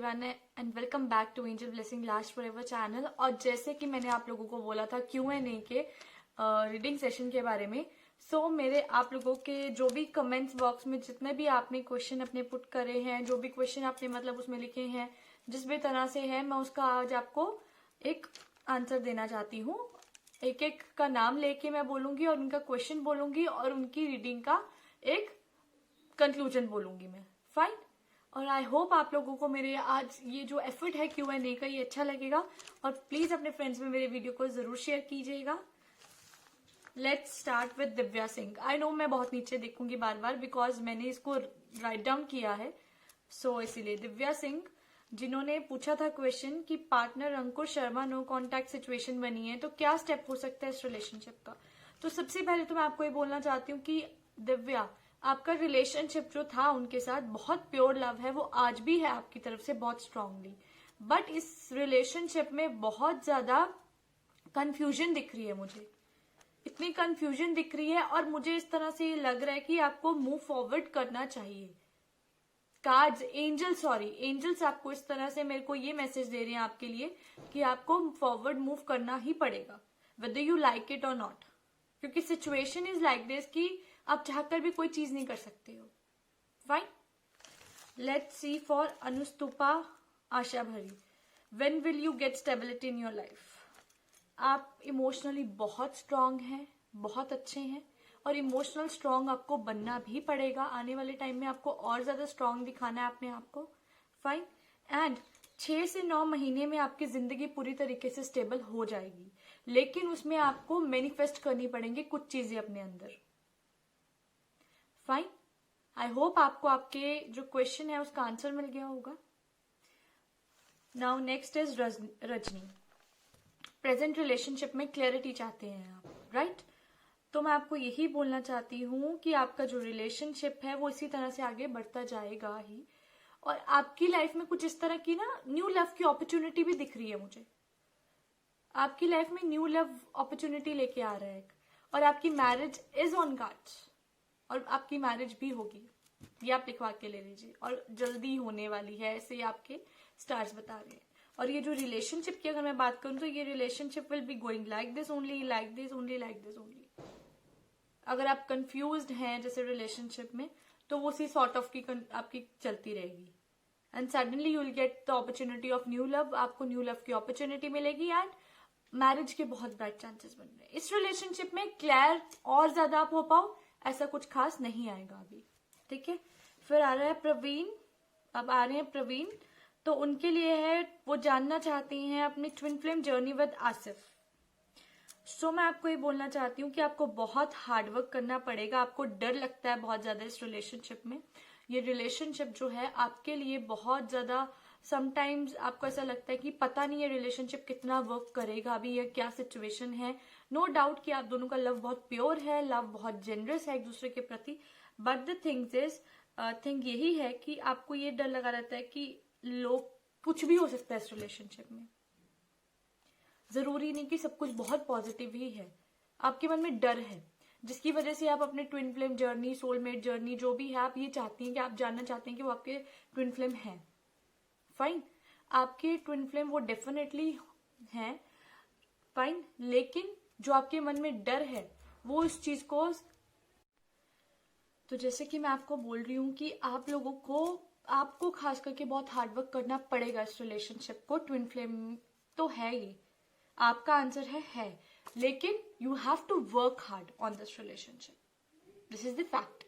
Everyone and welcome back to angel blessing last forever channel. और जैसे कि मैंने आप लोगों को बोला था Q&A के रीडिंग सेशन के बारे में, मेरे आप लोगों के जो भी कमेंट्स बॉक्स में जितने भी आपने क्वेश्चन अपने पुट करे हैं, जो भी क्वेश्चन आपने मतलब उसमें लिखे हैं, जिस भी तरह से है, मैं उसका आज आपको एक आंसर देना चाहती हूँ। एक एक का नाम लेके मैं बोलूंगी और उनका क्वेश्चन बोलूंगी और उनकी रीडिंग का एक कंक्लूजन बोलूंगी मैं। फाइन। और आई होप आप लोगों को मेरे आज ये जो एफर्ट है Q&A का ये अच्छा लगेगा और प्लीज अपने फ्रेंड्स में मेरे वीडियो को जरूर शेयर कीजिएगा। Let's start with Divya Singh. I know मैं बहुत नीचे देखूंगी बार बार बिकॉज मैंने इसको राइट डाउन किया है, इसीलिए दिव्या सिंह जिन्होंने पूछा था क्वेश्चन कि पार्टनर अंकुर शर्मा नो कॉन्टैक्ट सिचुएशन बनी है तो क्या स्टेप हो सकता है इस रिलेशनशिप का। तो सबसे पहले तो मैं आपको ये बोलना चाहती हूँ कि दिव्या, आपका रिलेशनशिप जो था उनके साथ बहुत प्योर लव है, वो आज भी है आपकी तरफ से बहुत स्ट्रांगली, बट इस रिलेशनशिप में बहुत ज्यादा कंफ्यूजन दिख रही है मुझे। इतनी कंफ्यूजन दिख रही है और मुझे इस तरह से ये लग रहा है कि आपको मूव फॉरवर्ड करना चाहिए। कार्ड्स एंजल्स आपको इस तरह से मेरे को ये मैसेज दे रहे हैं आपके लिए कि आपको फॉरवर्ड मूव करना ही पड़ेगा whether you like it or not, क्योंकि सिचुएशन इज लाइक दिस कि आप चाहकर भी कोई चीज नहीं कर सकते हो। फाइन। लेट्स सी फॉर अनुस्तुपा आशा भरी। When will you gate stability in your life. आप इमोशनली बहुत स्ट्रांग हैं, बहुत अच्छे हैं और इमोशनल स्ट्रांग आपको बनना भी पड़ेगा। आने वाले टाइम में आपको और ज्यादा स्ट्रांग दिखाना है अपने आप को। फाइन। एंड 6 से 9 महीने में आपकी जिंदगी पूरी तरीके से स्टेबल हो जाएगी, लेकिन उसमें आपको मैनिफेस्ट करनी पड़ेंगी कुछ चीजें अपने अंदर। फाइन। आई होप आपको आपके जो क्वेश्चन है उसका आंसर मिल गया होगा। Now next is Rajni. Present relationship में क्लैरिटी चाहते हैं आप, राइट? तो मैं आपको यही बोलना चाहती हूँ कि आपका जो रिलेशनशिप है वो इसी तरह से आगे बढ़ता जाएगा ही, और आपकी लाइफ में कुछ इस तरह की ना न्यू लव की अपॉर्चुनिटी भी दिख रही है मुझे। आपकी लाइफ में न्यू लव अपॉर्चुनिटी लेके आ रहा है और आपकी मैरिज इज ऑन कार्ड्स और आपकी मैरिज भी होगी, ये आप लिखवा के ले लीजिए, और जल्दी होने वाली है, ऐसे आपके स्टार्स बता रहे हैं। और ये जो रिलेशनशिप की अगर मैं बात करूं तो ये relationship will be going like this only, like this only, like this only. अगर आप कंफ्यूज्ड हैं जैसे रिलेशनशिप में, तो वो उसी सॉर्ट ऑफ की आपकी चलती रहेगी and suddenly you will get the opportunity of new love. आपको न्यू लव की अपॉर्चुनिटी मिलेगी एंड मैरिज के बहुत ब्राइट चांसेस बन रहे हैं। इस रिलेशनशिप में क्लियर और ज्यादा आप हो पाओ ऐसा कुछ खास नहीं आएगा अभी, ठीक है? फिर आ रहा है प्रवीण। अब आ रहे हैं प्रवीण, तो उनके लिए है वो जानना चाहती हैं अपनी twin flame journey with Asif. मैं आपको ये बोलना चाहती हूँ कि आपको बहुत हार्डवर्क करना पड़ेगा। आपको डर लगता है बहुत ज्यादा इस रिलेशनशिप में। ये रिलेशनशिप जो है आपके लिए बहुत ज्यादा, समटाइम्स आपको ऐसा लगता है कि पता नहीं ये रिलेशनशिप कितना वर्क करेगा, अभी ये क्या सिचुएशन है। नो डाउट कि आप दोनों का लव बहुत प्योर है, लव बहुत जेनरस है एक दूसरे के प्रति, बट द थिंग यही है कि आपको ये डर लगा रहता है कि लोग कुछ भी हो सकता है इस रिलेशनशिप में। जरूरी नहीं कि सब कुछ बहुत पॉजिटिव ही है। आपके मन में डर है जिसकी वजह से आप अपने twin flame journey, soulmate journey, जो भी है, आप ये चाहती हैं कि आप जानना चाहते हैं कि वो आपके ट्विन फ्लेम है। फाइन। आपके ट्विन फ्लेम वो डेफिनेटली हैं, फाइन, लेकिन जो आपके मन में डर है वो इस चीज को, तो जैसे कि मैं आपको बोल रही हूँ कि आप लोगों को, आपको खास करके बहुत हार्डवर्क करना पड़ेगा इस रिलेशनशिप को। ट्विन फ्लेम तो है ये, आपका आंसर है, लेकिन you have to work hard on this relationship, this is the fact.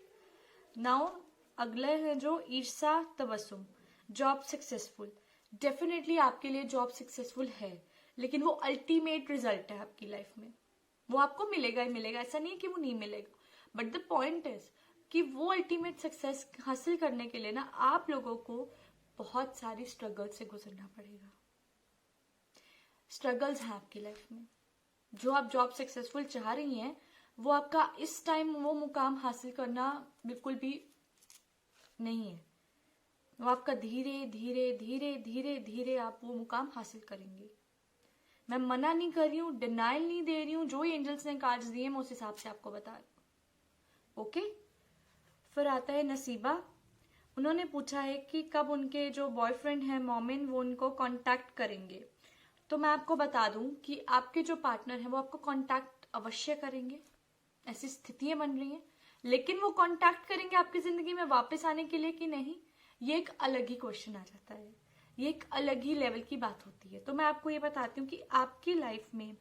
Now अगले है जो ईर्षा तबस्सुम। Job successful. डेफिनेटली आपके लिए जॉब सक्सेसफुल है, लेकिन वो अल्टीमेट रिजल्ट है आपकी लाइफ में, वो आपको मिलेगा ही मिलेगा, ऐसा नहीं है कि वो नहीं मिलेगा। बट द पॉइंट इज कि वो अल्टीमेट सक्सेस हासिल करने के लिए ना आप लोगों को बहुत सारी स्ट्रगल से गुजरना पड़ेगा। स्ट्रगल्स हैं आपकी लाइफ में। जो आप जॉब सक्सेसफुल चाह रही हैं वो आपका इस टाइम वो मुकाम हासिल करना बिल्कुल भी नहीं है। वो आपका धीरे धीरे धीरे धीरे धीरे आप वो मुकाम हासिल करेंगे। मैं मना नहीं कर रही हूँ, डिनाइल नहीं दे रही हूँ, जो एंजल्स ने कार्ड्स दिए मैं उस हिसाब से आपको बता रही हूँ। ओके। फिर आता है नसीबा। उन्होंने पूछा है कि कब उनके जो बॉयफ्रेंड है मोमिन वो उनको कांटेक्ट करेंगे। तो मैं आपको बता दूं कि आपके जो पार्टनर है वो आपको कांटेक्ट अवश्य करेंगे, ऐसी स्थितियां बन रही हैं, लेकिन वो कांटेक्ट करेंगे आपकी जिंदगी में वापस आने के लिए कि नहीं, ये एक अलग ही क्वेश्चन आ जाता है, ये एक अलग ही लेवल की बात होती है। तो मैं आपको ये बताती हूँ कि आपकी लाइफ में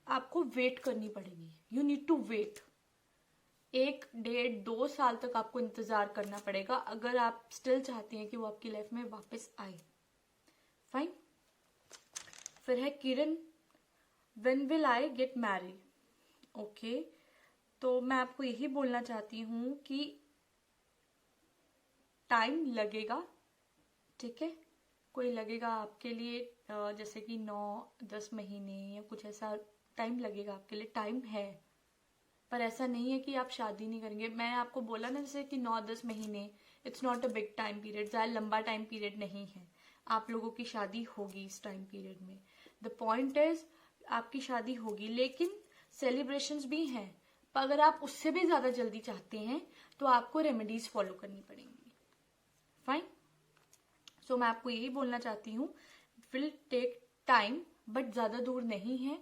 आपको वेट करनी पड़ेगी, यू नीड टू वेट। 1, 1.5, 2 साल तक आपको इंतजार करना पड़ेगा अगर आप स्टिल चाहती हैं कि वो आपकी लाइफ में वापस आए। फाइन। फिर है Kiran, when will I get married. Okay, तो मैं आपको यही बोलना चाहती हूँ कि टाइम लगेगा, ठीक है, कोई लगेगा आपके लिए जैसे कि 9-10 महीने या कुछ ऐसा टाइम लगेगा आपके लिए, टाइम है, पर ऐसा नहीं है कि आप शादी नहीं करेंगे। मैंने आपको बोला ना जैसे कि 9-10 महीने, it's not a big time period, ज़्यादा लंबा टाइम पीरियड नहीं है। आप लोगों की शादी होगी इस टाइम पीरियड में। द पॉइंट इज आपकी शादी होगी, लेकिन सेलिब्रेशंस भी हैं, पर अगर आप उससे भी ज़्यादा जल्दी चाहते हैं तो आपको रेमेडीज फॉलो करनी पड़ेंगी। फाइन। सो मैं आपको यही बोलना चाहती हूँ, विल टेक टाइम, बट ज़्यादा दूर नहीं है,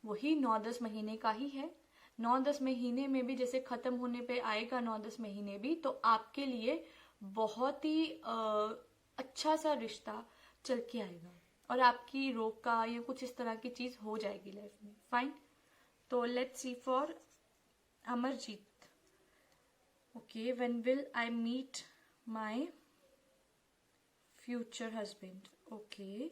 वही 9-10 महीने का ही है। 9-10 महीने में भी जैसे खत्म होने पे आएगा 9-10 महीने भी, तो आपके लिए बहुत ही अच्छा सा रिश्ता चल के आएगा और आपकी रोका या कुछ इस तरह की चीज हो जाएगी लाइफ में। फाइन। तो let's see for Amarjeet. Okay, when will I meet my future husband. Okay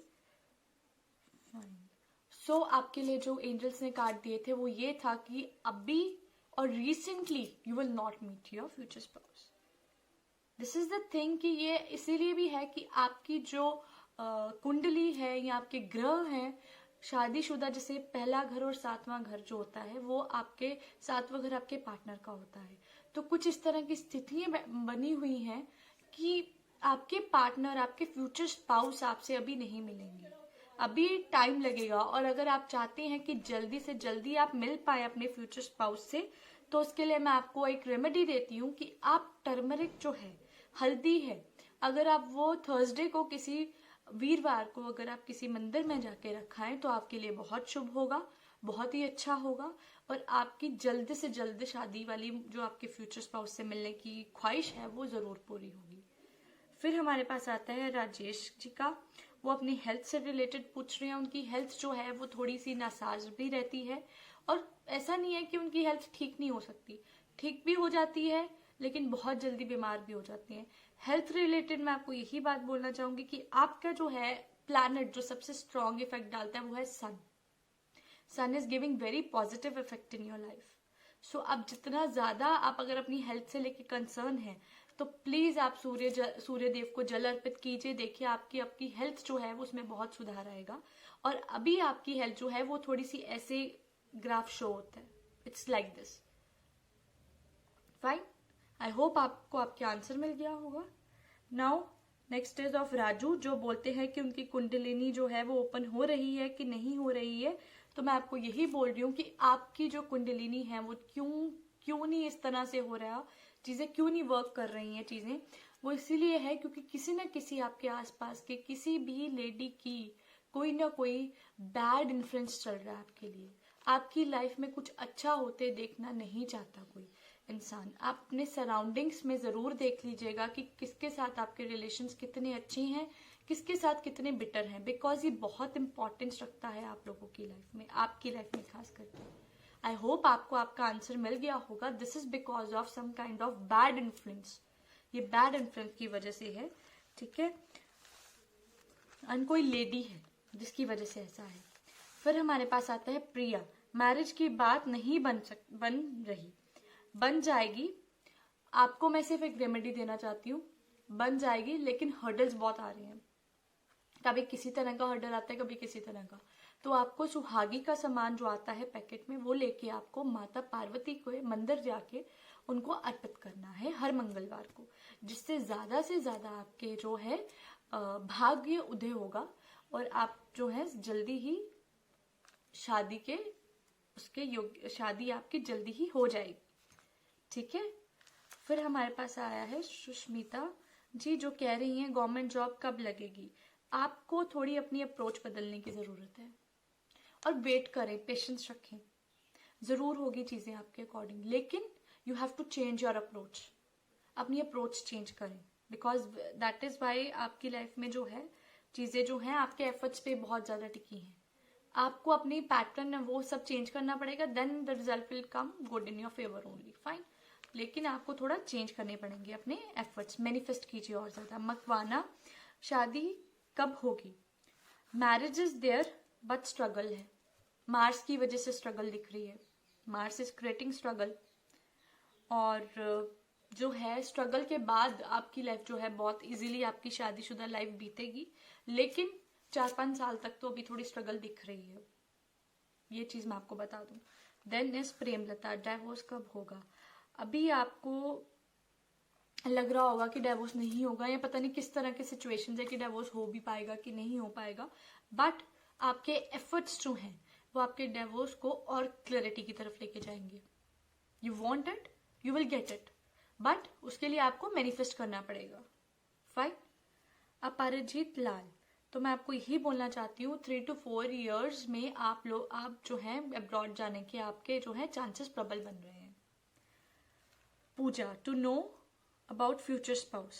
fine. So आपके लिए जो एंजल्स ने कार्ड दिए थे वो ये था कि अभी और recently you will not meet your future spouse. This is the thing कि ये इसीलिए भी है कि आपकी जो कुंडली है या आपके ग्रह हैं शादीशुदा, जैसे पहला घर और 7वां घर जो होता है वो आपके 7वां घर आपके पार्टनर का होता है। तो कुछ इस तरह की स्थितियां बनी हुई हैं कि आपके पार्टनर, आपके फ्यूचर स्पाउस आपसे अभी नहीं मिलेंगे, अभी टाइम लगेगा। और अगर आप चाहते हैं कि जल्दी से जल्दी आप मिल पाए अपने फ्यूचर स्पाउस से, तो उसके लिए मैं आपको एक रेमेडी देती हूँ कि आप टर्मरिक जो है, हल्दी है, अगर आप वो थर्सडे को किसी वीरवार को अगर आप किसी मंदिर में जाके रखाएं तो आपके लिए बहुत शुभ होगा, बहुत ही अच्छा होगा, और आपकी जल्द से जल्द शादी वाली जो आपके फ्यूचर स्पाउस से मिलने की ख्वाहिश है वो जरूर पूरी होगी। फिर हमारे पास आता है राजेश जी का। वो अपनी हेल्थ से रिलेटेड पूछ रहे हैं। उनकी हेल्थ जो है वो थोड़ी सी नासाज भी रहती है, और ऐसा नहीं है कि उनकी हेल्थ ठीक नहीं हो सकती, ठीक भी हो जाती है, लेकिन बहुत जल्दी बीमार भी हो जाती हैं। हेल्थ रिलेटेड मैं आपको यही बात बोलना चाहूंगी कि आपका जो है प्लैनेट जो सबसे स्ट्रॉन्ग इफेक्ट डालता है वो है sun. Sun is giving very positive effect in your life. So अब जितना ज्यादा आप अगर अपनी हेल्थ से लेके कंसर्न है तो प्लीज आप सूर्य देव को जल अर्पित कीजिए। देखिए आपकी हेल्थ जो है वो उसमें बहुत सुधार आएगा। और अभी आपकी हेल्थ जो है वो थोड़ी सी ऐसे ग्राफ शो होता है, it's like this. Fine. I hope आपको आपके आंसर मिल गया होगा। Now next is of Raju, जो बोलते हैं कि उनकी कुंडलिनी जो है वो ओपन हो रही है कि नहीं हो रही है। तो मैं आपको यही बोल रही हूँ कि आपकी जो कुंडलिनी है वो क्यों नहीं इस तरह से हो रहा, चीजें क्यों नहीं वर्क कर रही हैं चीजें, वो इसीलिए है क्योंकि किसी न किसी आपके आसपास के किसी भी लेडी की कोई ना कोई बैड इन्फ्लुएंस चल रहा है आपके लिए। आपकी लाइफ में कुछ अच्छा होते देखना नहीं चाहता कोई इंसान। आप अपने सराउंडिंग्स में जरूर देख लीजिएगा कि किसके साथ आपके रिलेशंस कितने अच्छे हैं, किसके साथ कितने बिटर हैं, बिकॉज ये बहुत इंपॉर्टेंस रखता है आप लोगों की लाइफ में, आपकी लाइफ में खास करके। आई होप आपको आपका आंसर मिल गया होगा। This is because of some kind of bad influence, ये बैड इन्फ्लुएंस की वजह से है, ठीक है। एंड कोई लेडी है जिसकी वजह से ऐसा है। फिर हमारे पास आता है प्रिया, मैरिज की बात नहीं बन रही, बन जाएगी। आपको मैं सिर्फ एक रेमेडी देना चाहती हूँ, बन जाएगी, लेकिन हर्डल्स बहुत आ रहे हैं। कभी किसी तरह का हर्डल आता है, कभी किसी तरह का। तो आपको सुहागी का सामान जो आता है पैकेट में वो लेके आपको माता पार्वती को मंदिर जाके उनको अर्पित करना है हर मंगलवार को, जिससे से ज्यादा आपके जो है भाग्य उदय होगा और आप जो है जल्दी ही शादी आपकी जल्दी ही हो जाएगी, ठीक है। फिर हमारे पास आया है सुष्मिता जी, जो कह रही हैं गवर्नमेंट जॉब कब लगेगी। आपको थोड़ी अपनी अप्रोच बदलने की ज़रूरत है और वेट करें, पेशेंस रखें, ज़रूर होगी चीज़ें आपके अकॉर्डिंग, लेकिन you have to change your approach. अपनी अप्रोच चेंज करें, बिकॉज दैट इज़ वाई आपकी लाइफ में जो है चीज़ें जो हैं आपके एफर्ट्स पे बहुत ज़्यादा टिकी हैं। आपको अपनी पैटर्न वो सब चेंज करना पड़ेगा, then the result will come good in your favour only, fine. लेकिन आपको थोड़ा चेंज करने पड़ेंगे अपने एफर्ट्स, मैनिफेस्ट कीजिए और ज़्यादा। मकवाना, शादी कब होगी। Marriage is there but struggle है, मार्स की वजह से स्ट्रगल दिख रही है, मार्स इज क्रिएटिंग स्ट्रगल। और जो है स्ट्रगल के बाद आपकी लाइफ जो है बहुत इजीली आपकी शादीशुदा लाइफ बीतेगी, लेकिन 4-5 साल तक तो अभी थोड़ी स्ट्रगल दिख रही है, ये चीज मैं आपको बता दूं। देन इज प्रेमलता, डाइवोर्स कब होगा। अभी आपको लग रहा होगा कि डाइवोर्स नहीं होगा, या पता नहीं किस तरह के सिचुएशन है कि डाइवोर्स हो भी पाएगा कि नहीं हो पाएगा, बट आपके एफर्ट्स जो हैं वो आपके डाइवोर्स को और क्लैरिटी की तरफ लेके जाएंगे। You want it, you will get it, but उसके लिए आपको मैनिफेस्ट करना पड़ेगा, फाइन। अपराजित लाल, तो मैं आपको यही बोलना चाहती हूँ 3 to 4 years में आप जो हैं अब्रॉड जाने के आपके जो है चांसेस प्रबल बन रहे हैं। Pooja, to know about future spouse,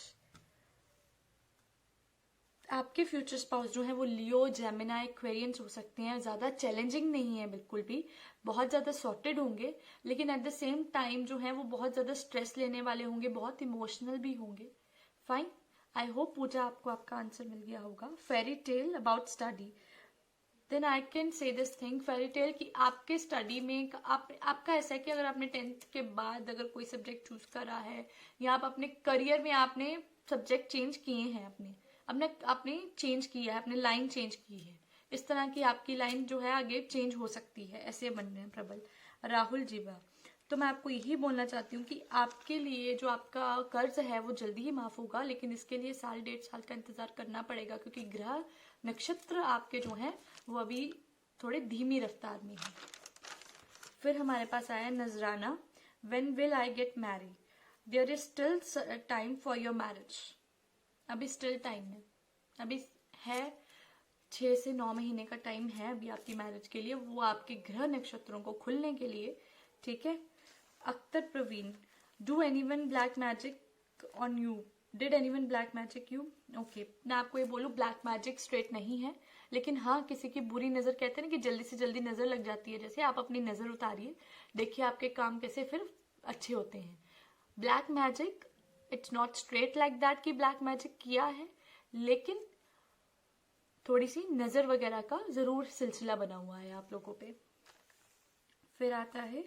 आपके फ्यूचर स्पाउस जो है वो लियो, जेमिनाई, एक्वेरियंस हो सकते हैं। ज़्यादा चैलेंजिंग नहीं है बिल्कुल भी, बहुत ज़्यादा सॉर्टेड होंगे, लेकिन एट द सेम टाइम जो है वो बहुत ज़्यादा स्ट्रेस लेने वाले होंगे, बहुत इमोशनल भी होंगे, फाइन। आई होप पूजा आपको आपका आंसर मिल गया होगा। Fairy tell about study, then I can say this thing, fairy tell कि आपके स्टडी में आपका ऐसा है कि अगर आपने 10th के बाद अगर कोई सब्जेक्ट चूज करा है, या आप अपने करियर में आपने सब्जेक्ट चेंज किए हैं, आपने चेंज किया है, अपने लाइन चेंज की है, इस तरह की आपकी लाइन जो है आगे चेंज हो सकती है, ऐसे बन रहे हैं प्रबल। राहुल जीवा, तो मैं आपको यही बोलना चाहती हूँ कि आपके लिए जो आपका कर्ज है वो जल्दी ही माफ होगा, लेकिन इसके लिए 1.5 साल का इंतजार करना पड़ेगा, क्योंकि ग्रह नक्षत्र आपके जो हैं वो अभी थोड़े धीमी रफ्तार में है। फिर हमारे पास आया Nazrana, when will I get marry, there is still time for your marriage. अभी स्टिल टाइम है, अभी है 6 से 9 महीने का टाइम है अभी आपकी मैरिज के लिए, वो आपके ग्रह नक्षत्रों को खुलने के लिए, ठीक है। Akhtar Praveen, do anyone black magic on you, did anyone black magic you. Okay, मैं आपको ये बोलूँ ब्लैक मैजिक स्ट्रेट नहीं है, लेकिन हाँ किसी की बुरी नजर, कहते हैं ना कि जल्दी से जल्दी नजर लग जाती है, जैसे आप अपनी नजर उतारिए, देखिए आपके काम कैसे फिर अच्छे होते हैं। Black magic it's not straight like that कि ब्लैक मैजिक किया है, लेकिन थोड़ी सी नजर वगैरह का जरूर सिलसिला बना हुआ है आप लोगों पे। फिर आता है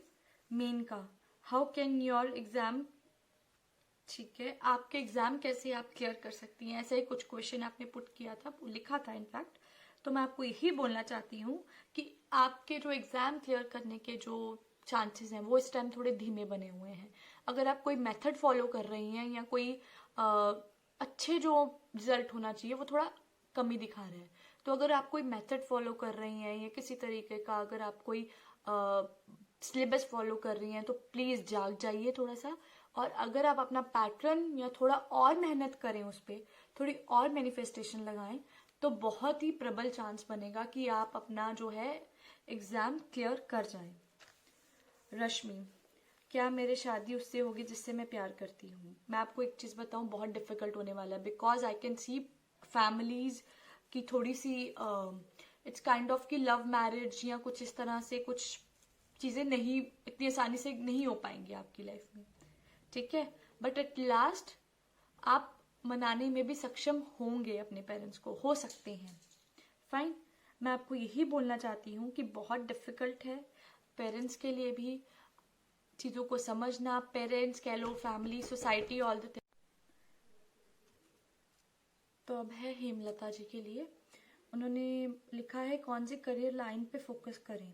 मेन का, हाउ कैन योर एग्जाम, ठीक है, आपके एग्जाम कैसे आप क्लियर कर सकती हैं, ऐसा ही कुछ क्वेश्चन आपने पुट किया था, लिखा था इनफैक्ट। तो मैं आपको यही बोलना चाहती हूँ कि आपके जो एग्जाम क्लियर करने के जो चांसेस हैं वो इस टाइम थोड़े धीमे बने हुए हैं। अगर आप कोई मेथड फॉलो कर रही हैं या कोई अच्छे जो रिजल्ट होना चाहिए वो थोड़ा कमी दिखा रहे हैं, तो अगर आप कोई मेथड फॉलो कर रही हैं या किसी तरीके का अगर आप कोई सिलेबस फॉलो कर रही हैं तो प्लीज जाग जाइए थोड़ा सा, और अगर आप अपना पैटर्न या थोड़ा और मेहनत करें, उस पर थोड़ी और मैनिफेस्टेशन लगाएं, तो बहुत ही प्रबल चांस बनेगा कि आप अपना जो है एग्जाम क्लियर कर जाएं। रश्मि, क्या मेरे शादी उससे होगी जिससे मैं प्यार करती हूँ। मैं आपको एक चीज बताऊं, बहुत डिफिकल्ट होने वाला है, because I can see families की थोड़ी सी इट्स काइंड ऑफ की लव मैरिज या कुछ इस तरह से कुछ चीजें नहीं इतनी आसानी से नहीं हो पाएंगी आपकी लाइफ में, ठीक है, बट एट लास्ट आप मनाने में भी सक्षम होंगे अपने पेरेंट्स को, हो सकते हैं, फाइन। मैं आपको यही बोलना चाहती हूँ कि बहुत डिफिकल्ट है पेरेंट्स के लिए भी चीजों को समझना, पेरेंट्स कह लो, family, society, all the thing. तो अब है हेमलता जी के लिए, उन्होंने लिखा है कौन सी करियर लाइन पे फोकस करें।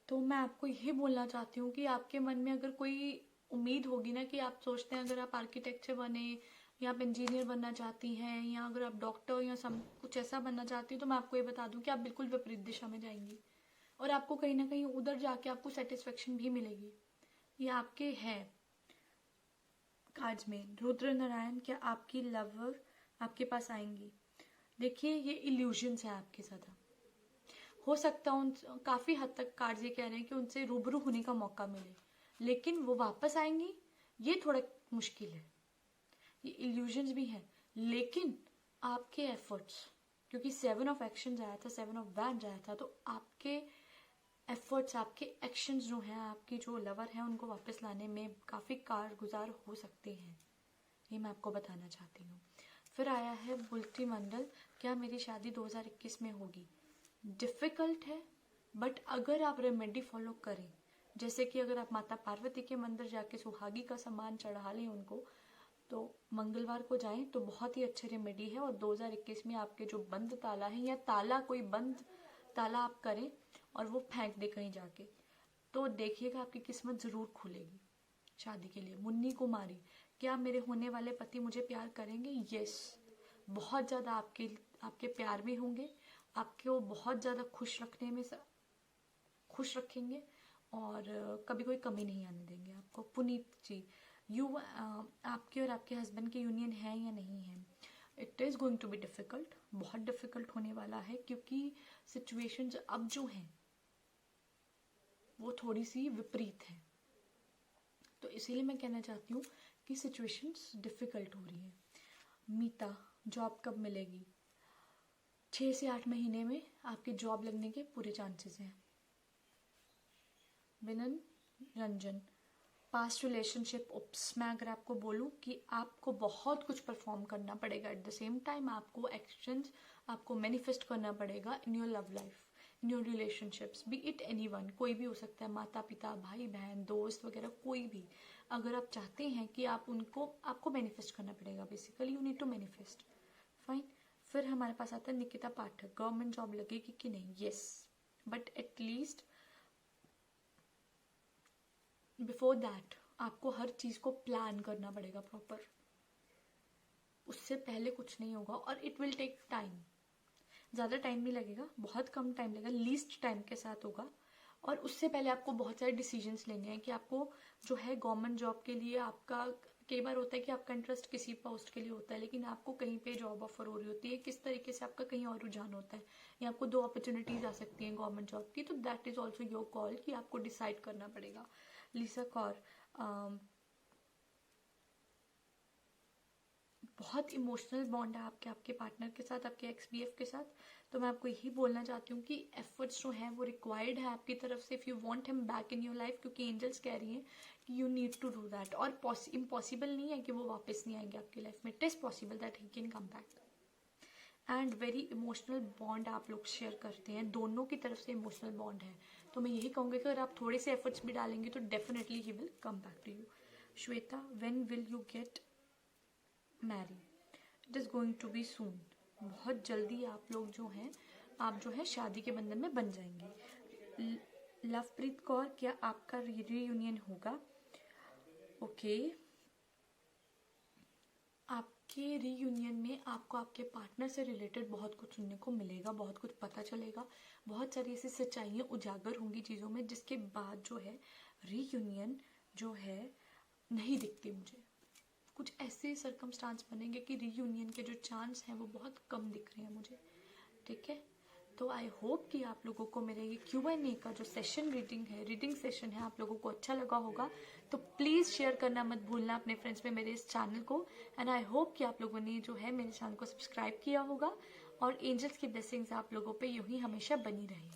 तो मैं आपको यही बोलना चाहती हूँ कि आपके मन में अगर कोई उम्मीद होगी ना कि आप सोचते हैं अगर आप आर्किटेक्चर बने या आप इंजीनियर बनना चाहती हैं या अगर आप डॉक्टर या सब कुछ ऐसा बनना चाहती हैं, तो मैं आपको ये बता दूं कि आप बिल्कुल विपरीत दिशा में जाएंगी और आपको कहीं ना कहीं उधर जाके आपको सेटिस्फेक्शन भी मिलेगी, ये आपके है। कार्ड्स में रुद्र नारायण, क्या आपकी लवर आपके पास आएंगी? देखिए, ये इल्यूजन्स है आपके साथ। हो सकता है उन काफी हद तक कार्ड्स ये कह रहे हैं कि उनसे रूबरू होने का मौका मिले, लेकिन वो वापस आएंगी ये थोड़ा मुश्किल है। ये इल्यूजन्स भी है, लेकिन आपके एफर्ट्स, क्योंकि 7 ऑफ एक्शन आया था, 7 ऑफ वैंड्स आया था, तो आपके एफर्ट्स, आपके एक्शंस जो हैं, आपकी जो लवर हैं उनको वापस लाने में काफी कारगुजार हो सकते हैं। ये मैं आपको बताना चाहती हूँ। फिर आया है बुल्टी मंडल, क्या मेरी शादी 2021 में होगी? डिफिकल्ट है, बट अगर आप रेमेडी फॉलो करें, जैसे कि अगर आप माता पार्वती के मंदिर जाके सुहागी का सामान चढ़ा लें उनको, तो मंगलवार को जाएं तो बहुत ही अच्छी रेमेडी है। और 2021 में आपके जो बंद ताला है, या ताला कोई बंद ताला आप करें और वो फेंक दे कहीं जाके, तो देखिएगा आपकी किस्मत जरूर खुलेगी शादी के लिए। मुन्नी कुमारी, क्या मेरे होने वाले पति मुझे प्यार करेंगे? यस, बहुत ज्यादा आपके प्यार भी होंगे, आपको बहुत ज्यादा खुश रखने में खुश रखेंगे, और कभी कोई कमी नहीं आने देंगे आपको। पुनीत जी, आपके और आपके हस्बैंड की यूनियन है या नहीं है? It is going to be difficult, बहुत डिफिकल्ट होने वाला है, क्योंकि सिचुएशंस अब जो हैं वो थोड़ी सी विपरीत है। तो इसीलिए मैं कहना चाहती हूँ कि सिचुएशंस डिफिकल्ट हो रही है। मीता, जॉब कब मिलेगी? 6 से 8 महीने में आपकी जॉब लगने के पूरे चांसेस हैं। बिनन रंजन, पास्ट रिलेशनशिप उप्स, मैं अगर आपको बोलूं कि आपको बहुत कुछ परफॉर्म करना पड़ेगा, एट द सेम टाइम आपको एक्शंस, आपको मैनिफेस्ट करना पड़ेगा in your love life, in your relationships, B it anyone, कोई भी हो सकता है, माता पिता, भाई बहन, दोस्त वगैरह, कोई भी। अगर आप चाहते हैं कि आपको मैनिफेस्ट करना पड़ेगा, basically you need to manifest. Fine. फिर हमारे पास आता है निकिता पाठक, गवर्नमेंट जॉब लगेगी कि नहीं? Yes, but at least before that आपको हर चीज को प्लान करना पड़ेगा प्रॉपर, उससे पहले कुछ नहीं होगा, और इट विल टेक टाइम। ज्यादा टाइम नहीं लगेगा, बहुत कम टाइम लगेगा, लीस्ट टाइम के साथ होगा। और उससे पहले आपको बहुत सारे डिसीजंस लेने हैं कि आपको जो है गवर्नमेंट जॉब के लिए, आपका कई बार होता है कि आपका इंटरेस्ट किसी पोस्ट के लिए होता है, लेकिन आपको कहीं पे जॉब ऑफर हो रही होती है, किस तरीके से आपका कहीं और रुझान होता है, या आपको 2 अपॉर्चुनिटीज आ सकती हैं गवर्नमेंट जॉब की, तो that is also your call कि आपको डिसाइड करना पड़ेगा। लिसा कौर, बहुत इमोशनल बॉन्ड है आपके पार्टनर के साथ, आपके XBF के साथ, तो मैं आपको यही बोलना चाहती हूँ कि एफर्ट्स जो हैं वो रिक्वायर्ड है आपकी तरफ से, if you want him back in your life, क्योंकि एंजल्स कह रही हैं कि you need to do that. और इम्पॉसिबल नहीं है कि वो वापस नहीं आएंगे आपकी लाइफ में, it is possible that he can come back. And very emotional bond आप लोग शेयर करते हैं, दोनों की तरफ से इमोशनल बॉन्ड है, तो मैं यही कहूँगी कि अगर आप थोड़े से एफर्ट्स भी डालेंगे तो definitely he will come back to you. Shweta, when will you get married? It is going to be soon, बहुत जल्दी आप लोग जो हैं, आप जो है शादी के बंधन में बन जाएंगे। लवप्रीत कौर, क्या आपका रीयूनियन होगा? ओके, आपके रीयूनियन में आपको आपके पार्टनर से रिलेटेड बहुत कुछ सुनने को मिलेगा, बहुत कुछ पता चलेगा, बहुत सारी ऐसी सच्चाइयाँ उजागर होंगी चीज़ों में, जिसके बाद जो है रीयूनियन जो है नहीं दिखती मुझे। कुछ ऐसे सर्कमस्टांस बनेंगे कि रीयूनियन के जो चांस हैं वो बहुत कम दिख रहे हैं मुझे, ठीक है। तो आई होप कि आप लोगों को मेरे ये Q&A का जो सेशन रीडिंग सेशन है, आप लोगों को अच्छा लगा होगा। तो प्लीज़ शेयर करना मत भूलना अपने फ्रेंड्स में मेरे इस चैनल को। एंड आई होप कि आप लोगों ने जो है मेरे चैनल को सब्सक्राइब किया होगा, और एंजल्स की ब्लेसिंग्स आप लोगों पे यूं ही हमेशा बनी रहे।